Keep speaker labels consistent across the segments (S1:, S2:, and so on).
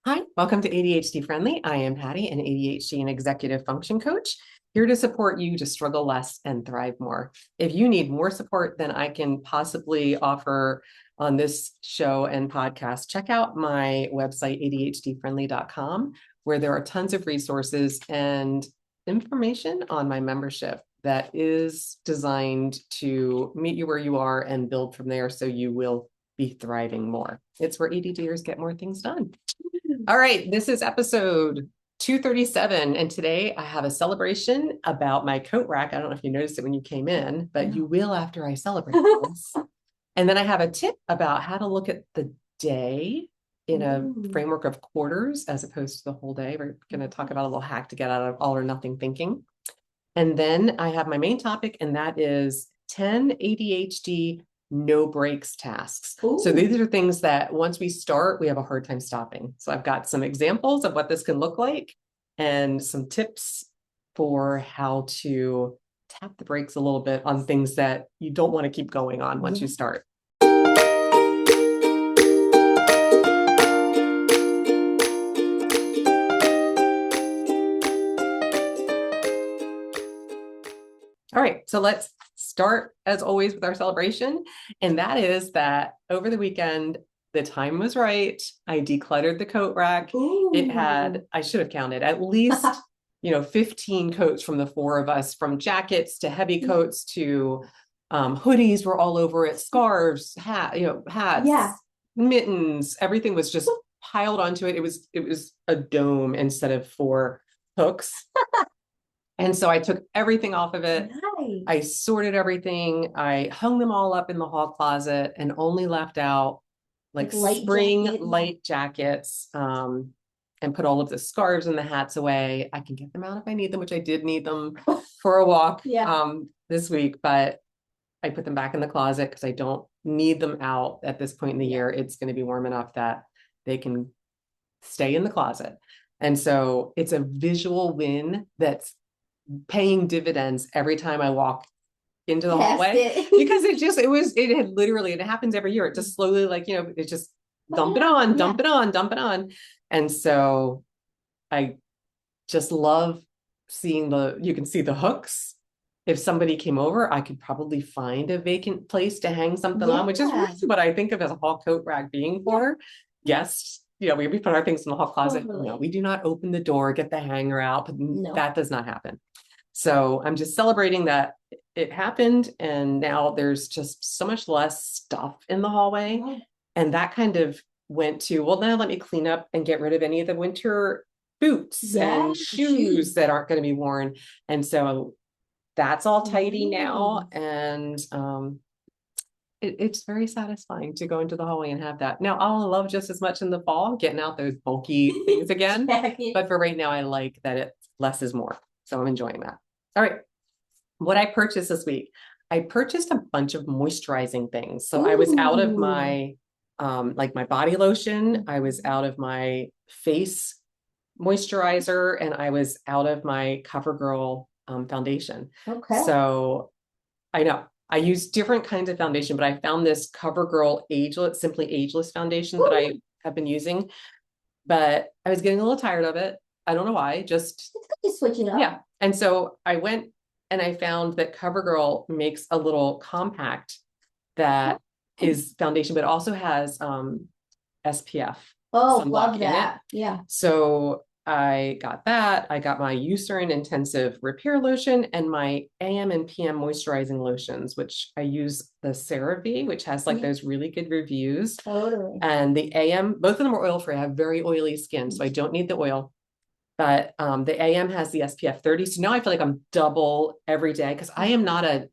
S1: Hi, welcome to ADHD Friendly. I am Patty, an ADHD and executive function coach, here to support you to struggle less and thrive more. If you need more support than I can possibly offer on this show and podcast, check out my website, ADHD-friendly.com, where there are tons of resources and information on my membership that is designed to meet you where you are and build from there so you will be thriving more. It's where ADDers get more things done. All right, this is episode 237, and today I have a celebration about my coat rack. I don't know if you noticed it when you came in, but you will after I celebrate this. And then I have a tip about how to look at the day in a framework of quarters as opposed to the whole day. We're going to talk about a little hack to get out of all or nothing thinking. And then I have my main topic, and that is 10 ADHD no breaks tasks. Ooh. So these are things that once we start, we have a hard time stopping. So I've got some examples of what this can look like and some tips for how to tap the brakes a little bit on things that you don't want to keep going on once you start. All right, so let's start as always with our celebration. And that is that over the weekend, the time was right. I decluttered the coat rack. Ooh. It had, I should have counted, at least 15 coats from the four of us, from jackets to heavy coats to hoodies were all over it, scarves, hats, mittens, everything was just piled onto it. It was a dome instead of four hooks. And so I took everything off of it. Nice. I sorted everything. I hung them all up in the hall closet and only left out like light jackets, and put all of the scarves and the hats away. I can get them out if I need them, which I did need them for a walk this week, but I put them back in the closet because I don't need them out at this point in the year. It's going to be warm enough that they can stay in the closet. And so it's a visual win that's paying dividends every time I walk into the hallway because it had literally, and it happens every year. It just slowly, it just dump it on. And so I just love seeing you can see the hooks. If somebody came over, I could probably find a vacant place to hang something on, which is really what I think of as a hall coat rack being for. Guests, we put our things in the hall closet. Totally. No, we do not open the door, get the hanger out. No. That does not happen. So I'm just celebrating that it happened. And now there's just so much less stuff in the hallway. Yeah. And that kind of went to, well, now let me clean up and get rid of any of the winter boots and shoes that aren't going to be worn. And so that's all tidy now. And it's very satisfying to go into the hallway and have that. Now, I'll love just as much in the fall, getting out those bulky things again. But for right now, I like that it's less is more. So I'm enjoying that. All right. What I purchased this week, I purchased a bunch of moisturizing things. So I was out of my, my body lotion. I was out of my face moisturizer, and I was out of my CoverGirl foundation. Okay. So I know I use different kinds of foundation, but I found this CoverGirl Simply Ageless foundation that I have been using, but I was getting a little tired of it. I don't know why, just it's good to switch it up. Yeah. And so I went and I found that CoverGirl makes a little compact that is foundation, but also has SPF.
S2: Oh, love that. Yeah.
S1: So I got that. I got my Eucerin Intensive Repair Lotion and my AM and PM moisturizing lotions, which I use the CeraVe, which has those really good reviews. Totally. And the AM, both of them are oil-free. I have very oily skin, so I don't need the oil. But the AM has the SPF 30. So now I feel like I'm double every day because I am not a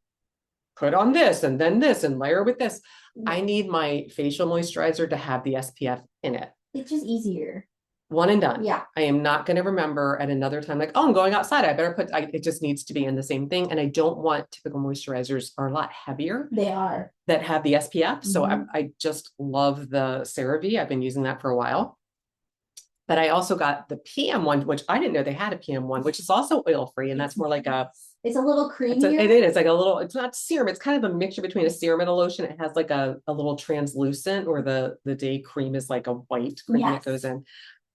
S1: put on this and then this and layer with this. I need my facial moisturizer to have the SPF in it.
S2: It's just easier.
S1: One and done. Yeah. I am not going to remember at another time, I'm going outside. I better it just needs to be in the same thing. And I don't want typical moisturizers are a lot heavier.
S2: They are.
S1: That have the SPF. So I just love the CeraVe. I've been using that for a while. But I also got the PM one, which I didn't know they had a PM one, which is also oil-free. And that's more like
S2: it's a little creamier.
S1: It is like a little, it's not serum. It's kind of a mixture between a serum and a lotion. It has like a little translucent, or the day cream is like a white cream that goes in.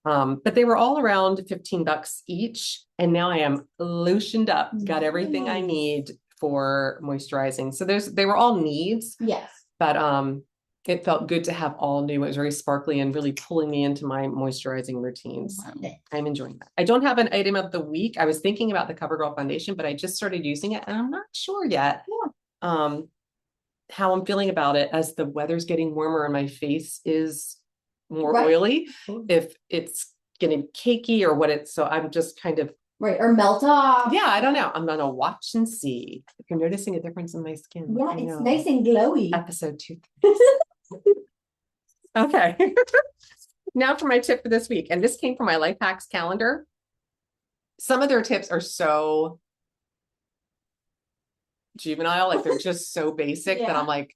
S1: But they were all around $15 each. And now I am loosened up, got everything I need for moisturizing. So they were all needs.
S2: Yes.
S1: But it felt good to have all new. It was very sparkly and really pulling me into my moisturizing routines. I'm enjoying that. I don't have an item of the week. I was thinking about the CoverGirl foundation, but I just started using it and I'm not sure yet how I'm feeling about it as the weather's getting warmer and my face is more oily. If it's getting cakey or what it's, so I'm just kind of
S2: or melt off.
S1: Yeah, I don't know. I'm gonna watch and see if you're noticing a difference in my skin.
S2: Yeah, it's nice and glowy.
S1: Episode 2. Okay. Now for my tip for this week. And this came from my life hacks calendar. Some of their tips are so juvenile, like they're just so basic that I'm like,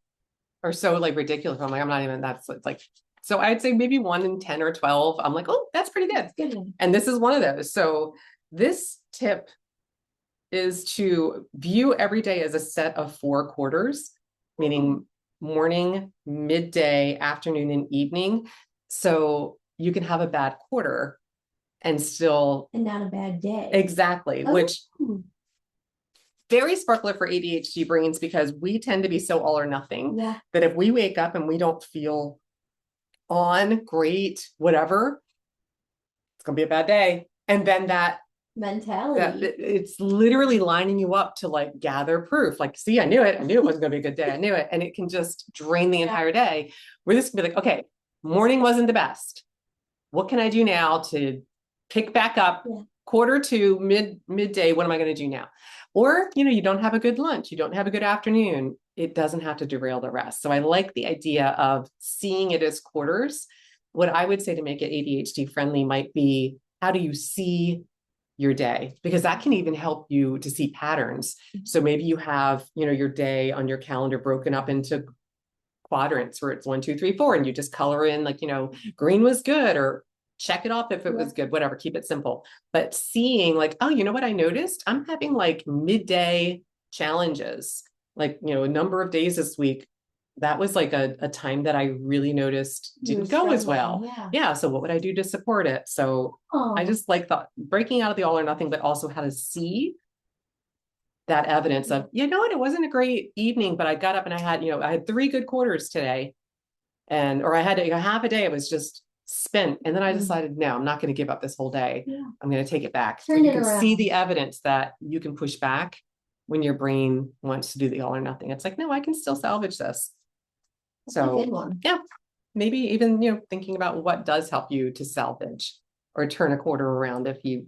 S1: or so like ridiculous. I'm like, I'm not even, that's like, so I'd say maybe 1 in 10 or 12. I'm like, oh, that's pretty good. And this is one of those. So this tip is to view every day as a set of 4 quarters, meaning morning, midday, afternoon, and evening. So you can have a bad quarter and still.
S2: And not a bad day.
S1: Exactly. Which very sparkler for ADHD brains, because we tend to be so all or nothing that if we wake up and we don't feel on, great, whatever, it's going to be a bad day. And then that mentality, it's literally lining you up to like gather proof. Like, see, I knew it wasn't going to be a good day. I knew it. And it can just drain the entire day. Where this can be like, okay, morning wasn't the best. What can I do now to pick back up? Quarter to midday, what am I going to do now? Or, you don't have a good lunch, you don't have a good afternoon. It doesn't have to derail the rest. So I like the idea of seeing it as quarters. What I would say to make it ADHD friendly might be, how do you see your day? Because that can even help you to see patterns. So maybe you have, your day on your calendar broken up into quadrants where it's 1, 2, 3, 4, and you just color in like, green was good, or check it off if it was good, whatever, keep it simple. But seeing like, oh, you know what I noticed? I'm having like midday challenges, like, a number of days this week. That was like a time that I really noticed didn't go as well. Yeah. So what would I do to support it? So I just like breaking out of the all or nothing, but also how to see that evidence of, what, it wasn't a great evening, but I got up and I had 3 good quarters today. Or I had half a day, it was just spent. And then I decided, no, I'm not going to give up this whole day. I'm going to take it back. So you can see the evidence that you can push back when your brain wants to do the all or nothing. It's like, no, I can still salvage this. That's a good one. Yeah. Maybe even, thinking about what does help you to salvage or turn a quarter around. If you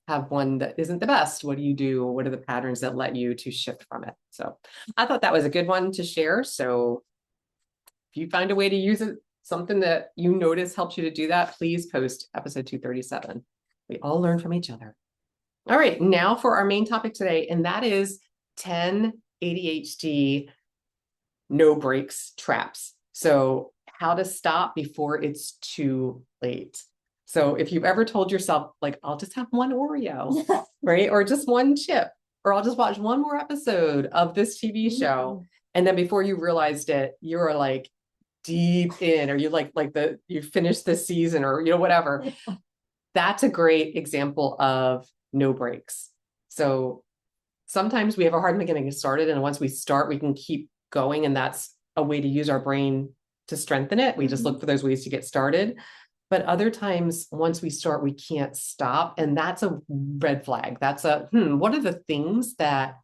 S1: have one that isn't the best, what do you do? What are the patterns that let you to shift from it? So I thought that was a good one to share. So if you find a way to use it, something that you notice helps you to do that, please post episode 237. We all learn from each other. All right, now for our main topic today, and that is 10 ADHD no breaks traps. So how to stop before it's too late. So if you've ever told yourself, like, I'll just have one Oreo, right? Or just one chip, or I'll just watch one more episode of this TV show. And then before you realized it, you're like deep in, or you you finished the season, or, whatever. That's a great example of no breaks. So sometimes we have a hard time getting started. And once we start, we can keep going. And that's a way to use our brain to strengthen it. We just look for those ways to get started. But other times, once we start, we can't stop. And that's a red flag. That's what are the things that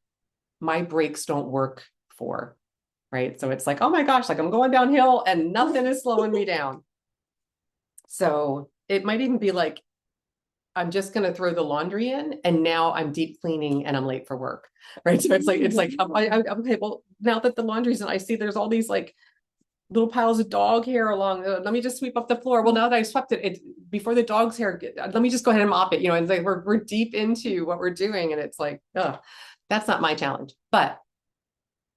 S1: my breaks don't work for? Right. So it's like, oh my gosh, like I'm going downhill and nothing is slowing me down. So it might even be like, I'm just going to throw the laundry in and now I'm deep cleaning and I'm late for work. Right. So it's like, okay, well, now that the laundry's in, I see there's all these like little piles of dog hair along. Let me just sweep up the floor. Well, now that I swept it before the dog's hair, let me just go ahead and mop it. And like we're deep into what we're doing. And it's like, that's not my challenge, but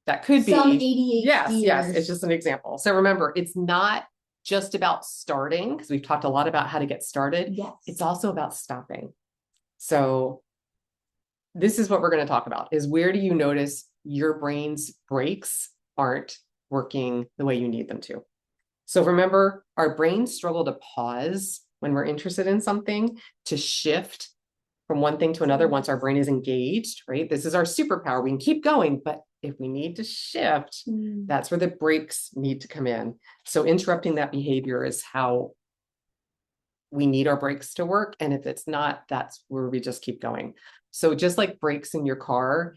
S1: that could be some ADHD. Yes. It's just an example. So remember, it's not just about starting, because we've talked a lot about how to get started. Yes. It's also about stopping. So this is what we're going to talk about, is where do you notice your brain's brakes aren't working the way you need them to? So remember, our brains struggle to pause when we're interested in something to shift from one thing to another once our brain is engaged, right? This is our superpower. We can keep going, but if we need to shift, that's where the breaks need to come in. So interrupting that behavior is how we need our brakes to work. And if it's not, that's where we just keep going. So just like brakes in your car,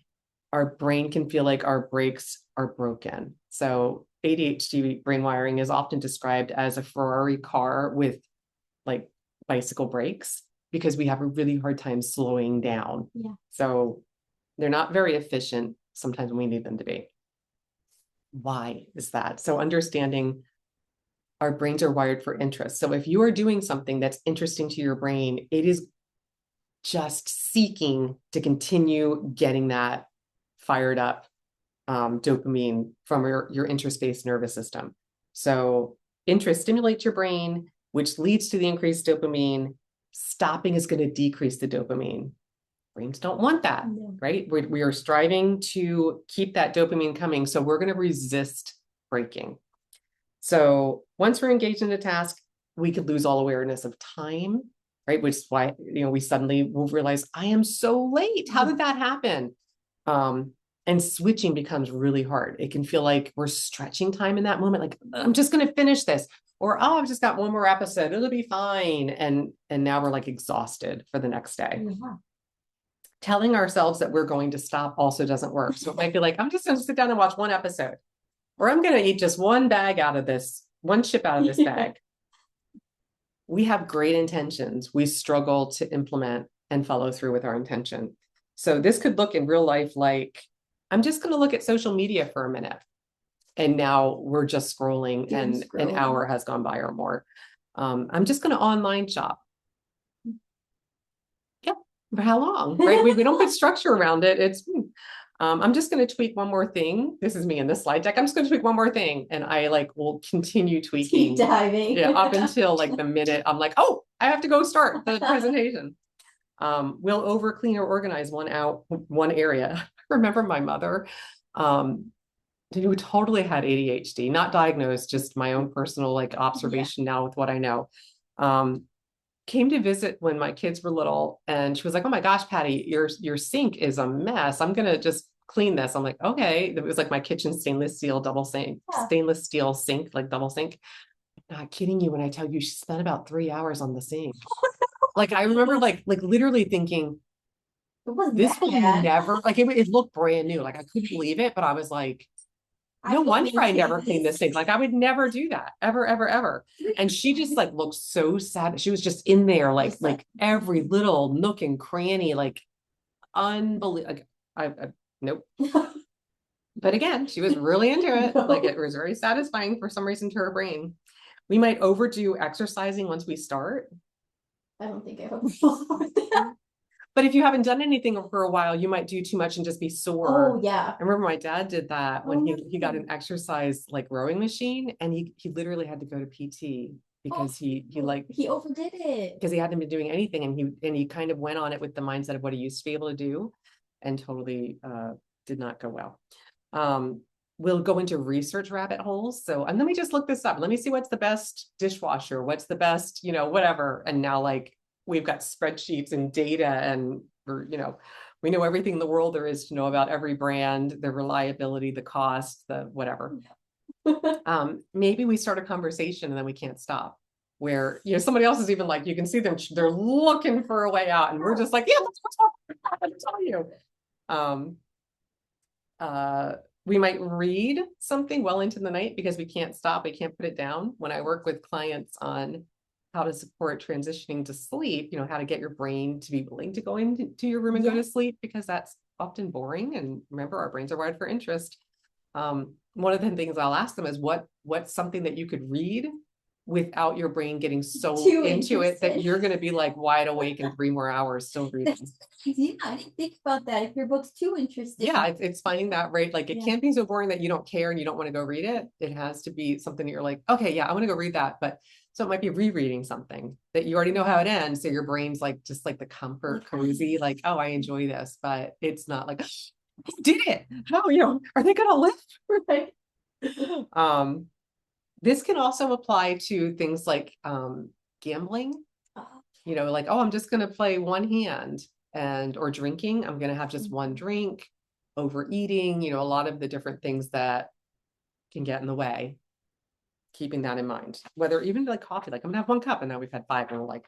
S1: our brain can feel like our brakes are broken. So ADHD brain wiring is often described as a Ferrari car with like bicycle brakes, because we have a really hard time slowing down.
S2: Yeah.
S1: So they're not very efficient sometimes when we need them to be. Why is that? So understanding our brains are wired for interest. So if you are doing something that's interesting to your brain, it is just seeking to continue getting that fired up dopamine from your interest-based nervous system. So interest stimulates your brain, which leads to the increased dopamine. Stopping is going to decrease the dopamine. Brains don't want that, right? We are striving to keep that dopamine coming. So we're going to resist breaking. So once we're engaged in a task, we could lose all awareness of time, right? Which is why, we suddenly will realize, I am so late. How did that happen? And switching becomes really hard. It can feel like we're stretching time in that moment. Like, I'm just going to finish this. Or, oh, I've just got one more episode. It'll be fine. And now we're like exhausted for the next day.
S2: Yeah.
S1: Telling ourselves that we're going to stop also doesn't work. So it might be like, I'm just going to sit down and watch one episode. Or I'm going to eat just one chip out of this bag. We have great intentions. We struggle to implement and follow through with our intention. So this could look in real life like, I'm just going to look at social media for a minute. And now we're just scrolling and an hour has gone by or more. I'm just going to online shop. Yeah, for how long, right? We don't put structure around it. It's, I'm just going to tweak one more thing. This is me in the slide deck. I'm just going to tweak one more thing. And I will continue tweaking.
S2: Keep diving.
S1: Yeah, up until the minute I'm like, oh, I have to go start the presentation. We'll overclean or organize one area. I remember my mother, who totally had ADHD, not diagnosed, just my own personal observation now with what I know. Came to visit when my kids were little, and she was like, oh my gosh, Patty, your sink is a mess. I'm gonna just clean this. I'm like, okay. It was my kitchen stainless steel sink, double sink. Not kidding you when I tell you she spent about 3 hours on the sink. I remember literally thinking, this will never, it looked brand new. I couldn't believe it, but I was like, no wonder I never cleaned this sink. I would never do that ever, ever, ever. And she just looked so sad. She was just in there, every little nook and cranny, unbelievable. Nope. But again, she was really into it. It was very satisfying for some reason to her brain. We might overdo exercising once we start.
S2: I don't think I have.
S1: But if you haven't done anything for a while, you might do too much and just be sore.
S2: Oh, yeah.
S1: I remember my dad did that when he got an exercise rowing machine, and he literally had to go to PT because he
S2: overdid it.
S1: Because he hadn't been doing anything, and he kind of went on it with the mindset of what he used to be able to do, and totally did not go well. We'll go into research rabbit holes. So, and let me just look this up. Let me see what's the best dishwasher, what's the best, whatever. And now we've got spreadsheets and data, and we know everything in the world there is to know about every brand, the reliability, the cost, the whatever. Maybe we start a conversation and then we can't stop, where somebody else is even you can see them, they're looking for a way out, and we're just yeah, let's talk. I'm telling you. We might read something well into the night because we can't stop, we can't put it down. When I work with clients on how to support transitioning to sleep, how to get your brain to be willing to go into your room and go to sleep, because that's often boring. And remember, our brains are wired for interest. One of the things I'll ask them is what's something that you could read without your brain getting so into it that you're going to be wide awake in 3 more hours still reading.
S2: Yeah, I didn't think about that. If your book's too interesting.
S1: Yeah, it's finding that right. It can't be so boring that you don't care and you don't want to go read it. It has to be something that you're okay, yeah, I want to go read that. But so it might be rereading something that you already know how it ends. So your brain's just the comfort, cozy, oh, I enjoy this, but it's not I did it. How, are they going to live? Right. This can also apply to things like gambling. like, oh, I'm just going to play one hand, or drinking, I'm going to have just one drink, overeating, a lot of the different things that can get in the way. Keeping that in mind, whether even like coffee, like I'm gonna have one cup and now we've had five and we're like,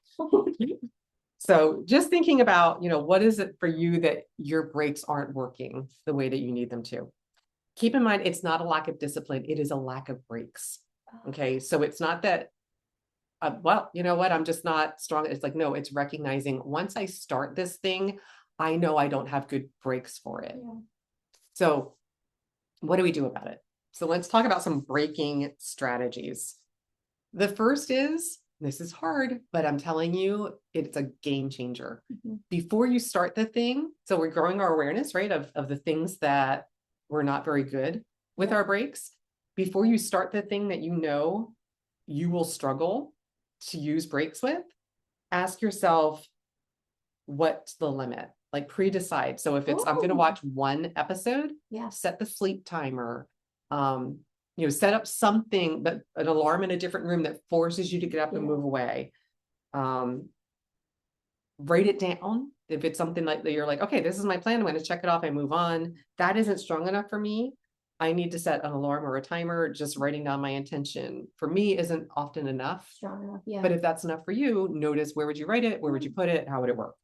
S1: so just thinking about, what is it for you that your breaks aren't working the way that you need them to? Keep in mind, it's not a lack of discipline. It is a lack of breaks. Okay. So it's not that, well, you know what? I'm just not strong. It's like, no, it's recognizing once I start this thing, I know I don't have good breaks for it. Yeah. So what do we do about it? So let's talk about some breaking strategies. The first is, this is hard, but I'm telling you, it's a game changer. Before you start the thing, so we're growing our awareness, right, of the things that we're not very good with our breaks. Before you start the thing that you will struggle to use breaks with, ask yourself, what's the limit? Like pre-decide. So if it's, I'm going to watch one episode, set the sleep timer, set up something, but an alarm in a different room that forces you to get up and move away. Write it down. If it's something like that, you're like, okay, this is my plan. I'm going to check it off. I move on. That isn't strong enough for me. I need to set an alarm or a timer. Just writing down my intention for me isn't often enough. Strong enough, yeah. But if that's enough for you, notice, where would you write it? Where would you put it? How would it work?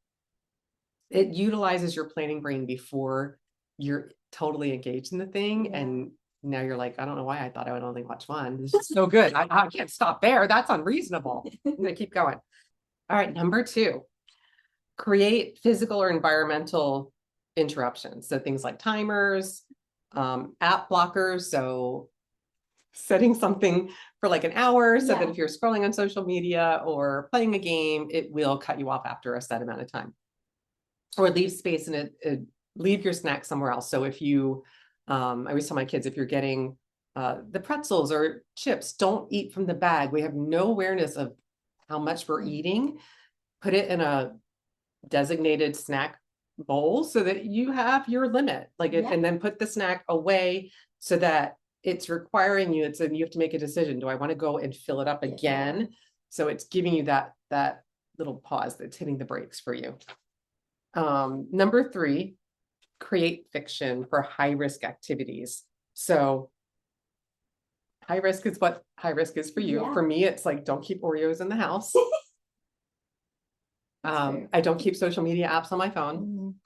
S1: It utilizes your planning brain before you're totally engaged in the thing. And now you're like, I don't know why I thought I would only watch one. This is so good. I can't stop there. That's unreasonable. I'm going to keep going. All right. Number 2, create physical or environmental interruptions. So things like timers, app blockers. So setting something for like an hour so that if you're scrolling on social media or playing a game, it will cut you off after a set amount of time. Or leave space in it, leave your snack somewhere else. So if you, I always tell my kids, if you're getting the pretzels or chips, don't eat from the bag. We have no awareness of how much we're eating. Put it in a designated snack bowl so that you have your limit, and then put the snack away so that it's requiring you. You have to make a decision. Do I want to go and fill it up again? So it's giving you that little pause that's hitting the brakes for you. Number 3, create fiction for high risk activities. So high risk is what high risk is for you. For me, it's like, don't keep Oreos in the house. I don't keep social media apps on my phone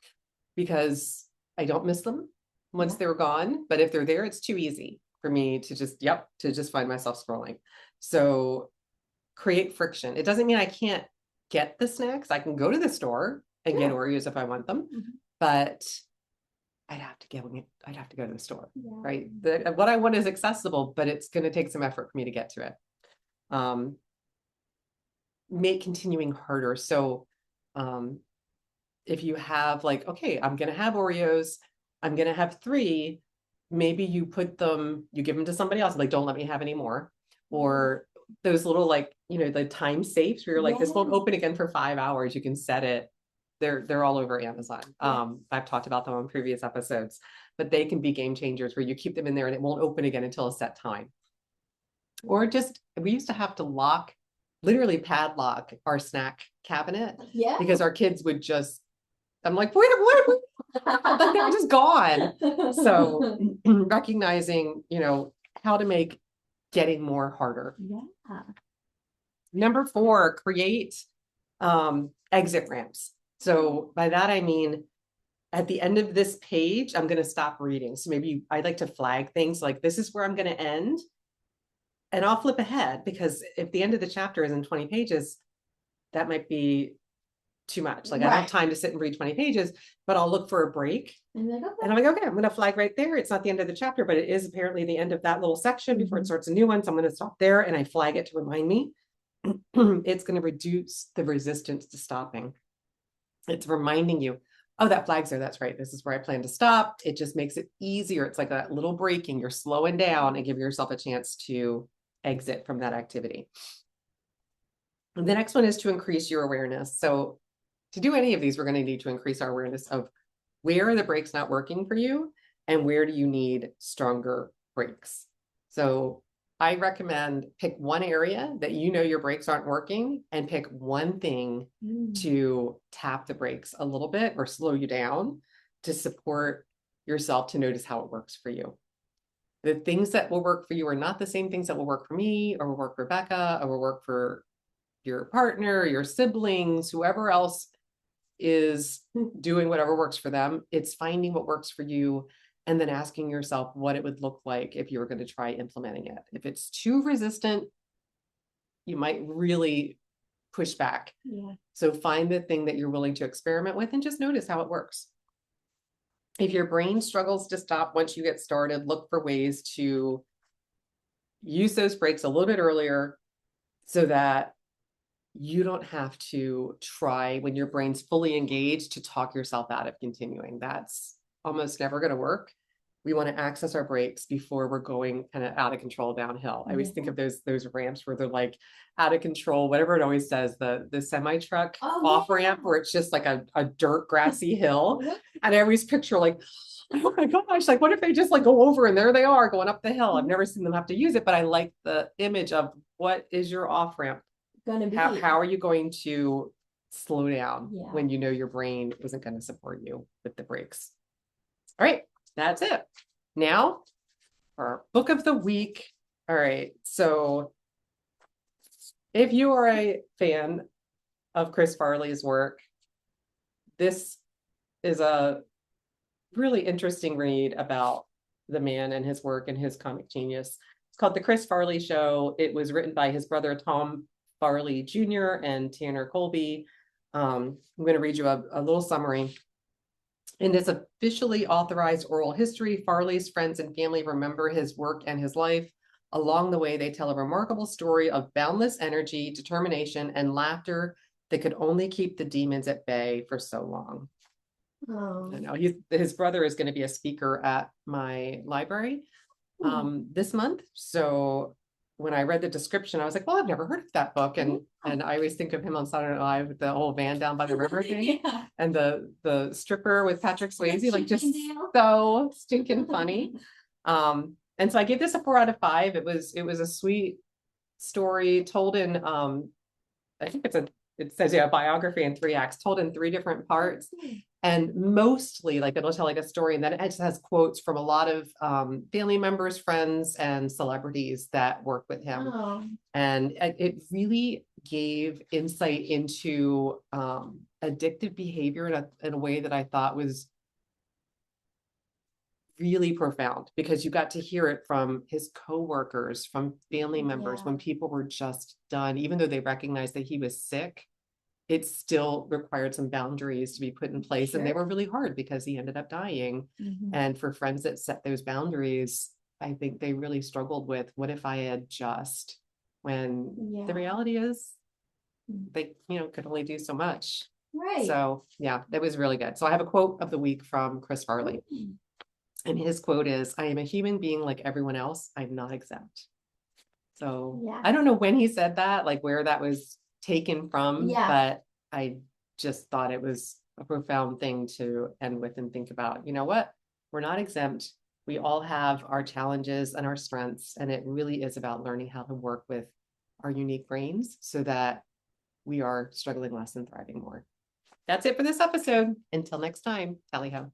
S1: because I don't miss them once they're gone. But if they're there, it's too easy for me to just find myself scrolling. So create friction. It doesn't mean I can't get the snacks. I can go to the store and get Oreos if I want them, but I'd have to go to the store, right? What I want is accessible, but it's going to take some effort for me to get to it. Make continuing harder. So, if you have like, okay, I'm going to have Oreos, I'm going to have 3, maybe you give them to somebody else. Like, don't let me have any more. Or those little, the time safes where you're like, this won't open again for 5 hours. You can set it. They're all over Amazon. I've talked about them on previous episodes, but they can be game changers where you keep them in there and it won't open again until a set time. Or we used to have to literally padlock our snack cabinet because our kids would I'm like, wait, they're just gone. So recognizing, how to make getting more harder. Number 4, create exit ramps. So by that, I mean, at the end of this page, I'm going to stop reading. So maybe I'd like to flag things like, this is where I'm going to end. And I'll flip ahead because if the end of the chapter is in 20 pages, that might be too much. I don't have time to sit and read 20 pages, but I'll look for a break. And I'm like, okay, I'm going to flag right there. It's not the end of the chapter, but it is apparently the end of that little section before it starts a new one. So I'm going to stop there and I flag it to remind me. It's going to reduce the resistance to stopping. It's reminding you, oh, that flag's there. That's right. This is where I plan to stop. It just makes it easier. It's like that little breaking. You're slowing down and giving yourself a chance to exit from that activity. And the next one is to increase your awareness. So to do any of these, we're going to need to increase our awareness of where are the breaks not working for you and where do you need stronger breaks. So I recommend pick one area that you know your brakes aren't working and pick one thing to tap the brakes a little bit or slow you down to support yourself to notice how it works for you. The things that will work for you are not the same things that will work for me or will work for Rebecca or will work for your partner, your siblings, whoever else is doing whatever works for them. It's finding what works for you and then asking yourself what it would look like if you were going to try implementing it. If it's too resistant, you might really push back.
S2: Yeah.
S1: So find the thing that you're willing to experiment with and just notice how it works. If your brain struggles to stop once you get started, look for ways to use those breaks a little bit earlier so that you don't have to try when your brain's fully engaged to talk yourself out of continuing. That's almost never going to work. We want to access our brakes before we're going kind of out of control downhill. I always think of those ramps where they're like out of control, whatever it always says, the semi truck off ramp where it's just like a dirt grassy hill. And I always picture like, oh my gosh, like what if they just like go over and there they are going up the hill. I've never seen them have to use it, but I like the image of what is your off ramp
S2: Gonna be.
S1: How are you going to slow down when you know your brain isn't going to support you with the brakes? All right, that's it. Now, for our book of the week. All right, so if you are a fan of Chris Farley's work, this is a really interesting read about the man and his work and his comic genius. It's called The Chris Farley Show. It was written by his brother, Tom Farley Jr. and Tanner Colby. I'm going to read you a little summary. In this officially authorized oral history, Farley's friends and family remember his work and his life. Along the way, they tell a remarkable story of boundless energy, determination, and laughter that could only keep the demons at bay for so long. I know his brother is going to be a speaker at my library this month. So when I read the description, I was like, well, I've never heard of that book. And I always think of him on Saturday Night Live with the whole van down by the river thing. And the stripper with Patrick Swayze, like just so stinking funny. And so I gave this a 4 out of 5. It was a sweet story told in I think it says biography in 3 acts, told in 3 different parts. And mostly like it'll tell like a story and then it just has quotes from a lot of family members, friends, and celebrities that work with him. And it really gave insight into addictive behavior in a way that I thought was really profound, because you got to hear it from his coworkers, from family members, when people were just done, even though they recognized that he was sick. It still required some boundaries to be put in place. And they were really hard because he ended up dying. And for friends that set those boundaries, I think they really struggled with, what if I had just, when the reality is they, could only do so much.
S2: Right.
S1: So yeah, that was really good. So I have a quote of the week from Chris Farley. And his quote is, "I am a human being like everyone else. I'm not exempt." So I don't know when he said that, like where that was taken from, but I just thought it was a profound thing to end with and think about. You know what? We're not exempt. We all have our challenges and our strengths, and it really is about learning how to work with our unique brains so that we are struggling less and thriving more. That's it for this episode. Until next time, tally ho.